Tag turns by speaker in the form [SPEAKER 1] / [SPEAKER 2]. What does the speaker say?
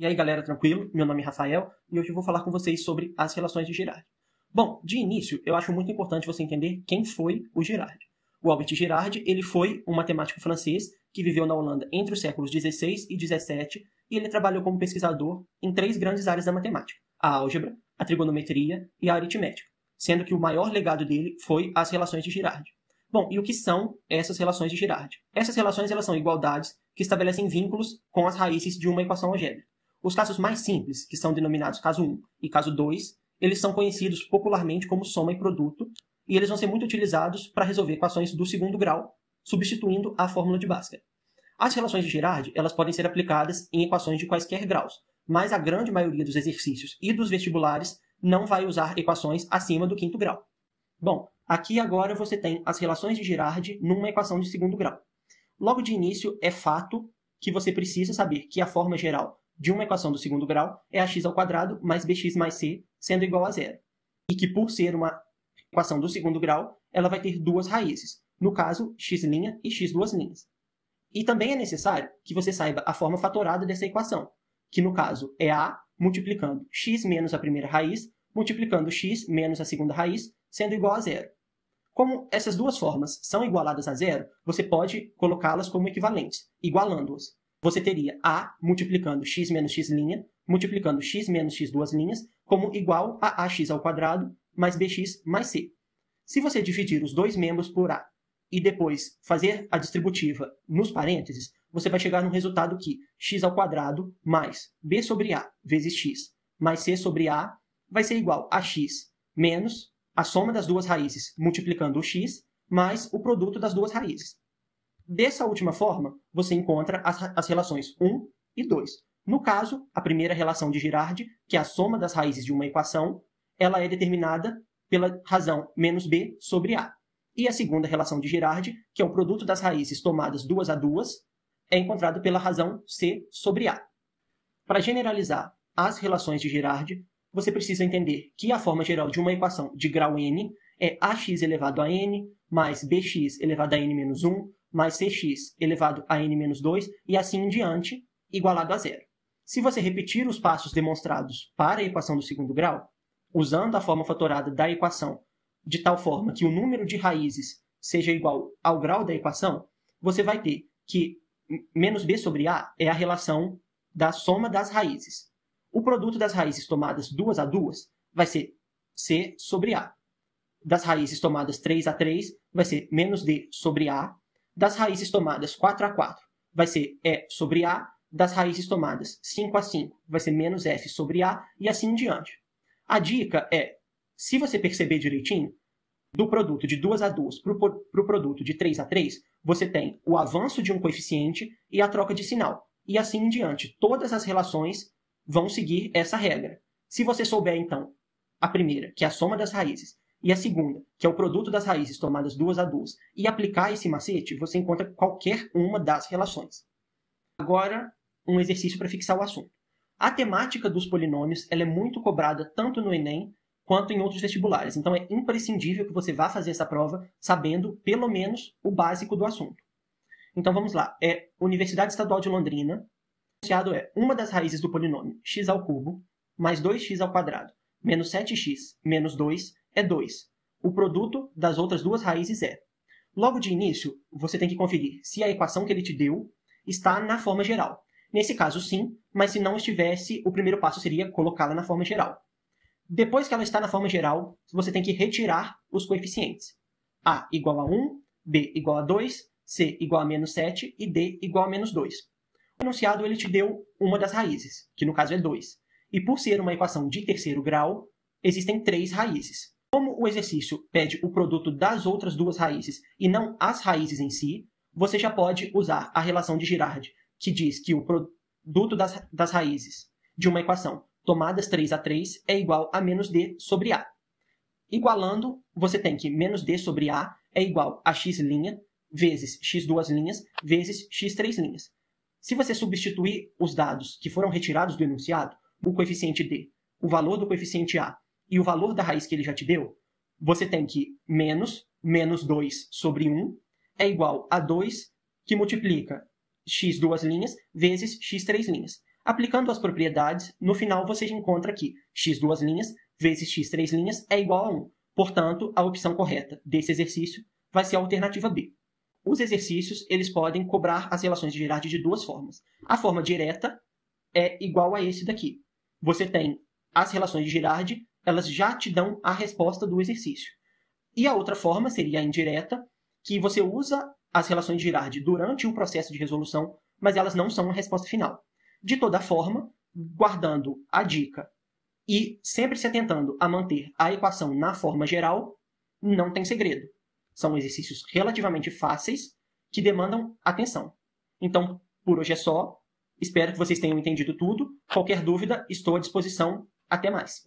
[SPEAKER 1] E aí, galera, tranquilo? Meu nome é Rafael e hoje eu vou falar com vocês sobre as relações de Girard. Bom, de início, eu acho muito importante você entender quem foi o Girard. O Albert Girard, ele foi um matemático francês que viveu na Holanda entre os séculos XVI e XVII e ele trabalhou como pesquisador em três grandes áreas da matemática: a álgebra, a trigonometria e a aritmética, sendo que o maior legado dele foi as relações de Girard. Bom, e o que são essas relações de Girard? Essas relações elas são igualdades que estabelecem vínculos com as raízes de uma equação algébrica. Os casos mais simples, que são denominados caso 1 e caso 2, eles são conhecidos popularmente como soma e produto, e eles vão ser muito utilizados para resolver equações do segundo grau, substituindo a fórmula de Bhaskara. As relações de Girard elas podem ser aplicadas em equações de quaisquer graus, mas a grande maioria dos exercícios e dos vestibulares não vai usar equações acima do quinto grau. Bom, aqui agora você tem as relações de Girard numa equação de segundo grau. Logo de início, é fato que você precisa saber que a forma geral de uma equação do segundo grau é ax ao quadrado mais bx mais c, sendo igual a zero. E que por ser uma equação do segundo grau, ela vai ter duas raízes. No caso, x' e x'. E também é necessário que você saiba a forma fatorada dessa equação, que no caso é a multiplicando x menos a primeira raiz, multiplicando x menos a segunda raiz, sendo igual a zero. Como essas duas formas são igualadas a zero, você pode colocá-las como equivalentes, igualando-as. Você teria a multiplicando x menos x', multiplicando x menos x' como igual a ax ao quadrado mais bx mais c. Se você dividir os dois membros por a e depois fazer a distributiva nos parênteses, você vai chegar no resultado que x ao quadrado mais b sobre a vezes x mais c sobre a vai ser igual a x menos a soma das duas raízes multiplicando o x mais o produto das duas raízes. Dessa última forma, você encontra as relações 1 e 2. No caso, a primeira relação de Girard, que é a soma das raízes de uma equação, ela é determinada pela razão menos b sobre a. E a segunda relação de Girard, que é o produto das raízes tomadas duas a duas, é encontrado pela razão c sobre a. Para generalizar as relações de Girard, você precisa entender que a forma geral de uma equação de grau n é ax elevado a n mais bx elevado a n menos 1 mais cx elevado a n menos 2 e assim em diante, igualado a zero. Se você repetir os passos demonstrados para a equação do segundo grau, usando a forma fatorada da equação de tal forma que o número de raízes seja igual ao grau da equação, você vai ter que menos b sobre a é a relação da soma das raízes. O produto das raízes tomadas duas a duas vai ser c sobre a. Das raízes tomadas 3 a 3 vai ser menos d sobre a. Das raízes tomadas 4 a 4 vai ser e sobre a. Das raízes tomadas 5 a 5 vai ser menos f sobre a e assim em diante. A dica é, se você perceber direitinho, do produto de 2 a 2 para o produto de 3 a 3, você tem o avanço de um coeficiente e a troca de sinal. E assim em diante. Todas as relações vão seguir essa regra. Se você souber, então, a primeira, que é a soma das raízes, e a segunda, que é o produto das raízes tomadas duas a duas, e aplicar esse macete, você encontra qualquer uma das relações. Agora, um exercício para fixar o assunto. A temática dos polinômios ela é muito cobrada tanto no Enem quanto em outros vestibulares. Então, é imprescindível que você vá fazer essa prova sabendo, pelo menos, o básico do assunto. Então, vamos lá. Universidade Estadual de Londrina. O enunciado é uma das raízes do polinômio x ao cubo mais 2x ao quadrado menos 7x menos 2 é 2. O produto das outras duas raízes é. Logo de início, você tem que conferir se a equação que ele te deu está na forma geral. Nesse caso, sim, mas se não estivesse, o primeiro passo seria colocá-la na forma geral. Depois que ela está na forma geral, você tem que retirar os coeficientes. A igual a 1, B igual a 2, C igual a menos 7 e D igual a menos 2. O enunciado ele te deu uma das raízes, que no caso é 2. E por ser uma equação de terceiro grau, existem três raízes. Como o exercício pede o produto das outras duas raízes e não as raízes em si, você já pode usar a relação de Girard, que diz que o produto das raízes de uma equação tomadas 3 a 3 é igual a menos d sobre a. Igualando, você tem que menos d sobre a é igual a x' vezes x' vezes x'. Se você substituir os dados que foram retirados do enunciado, o coeficiente d, o valor do coeficiente a e o valor da raiz que ele já te deu, você tem que menos 2 sobre 1 é igual a 2 que multiplica x duas linhas vezes x três linhas. Aplicando as propriedades, no final você encontra que x duas linhas vezes x três linhas é igual a 1. Portanto, a opção correta desse exercício vai ser a alternativa B. Os exercícios eles podem cobrar as relações de Girardi de duas formas. A forma direta é igual a esse daqui. Você tem as relações de Girardi, elas já te dão a resposta do exercício. E a outra forma seria a indireta, que você usa as relações de Girardi durante o processo de resolução, mas elas não são a resposta final. De toda forma, guardando a dica e sempre se atentando a manter a equação na forma geral, não tem segredo. São exercícios relativamente fáceis que demandam atenção. Então, por hoje é só. Espero que vocês tenham entendido tudo. Qualquer dúvida, estou à disposição. Até mais.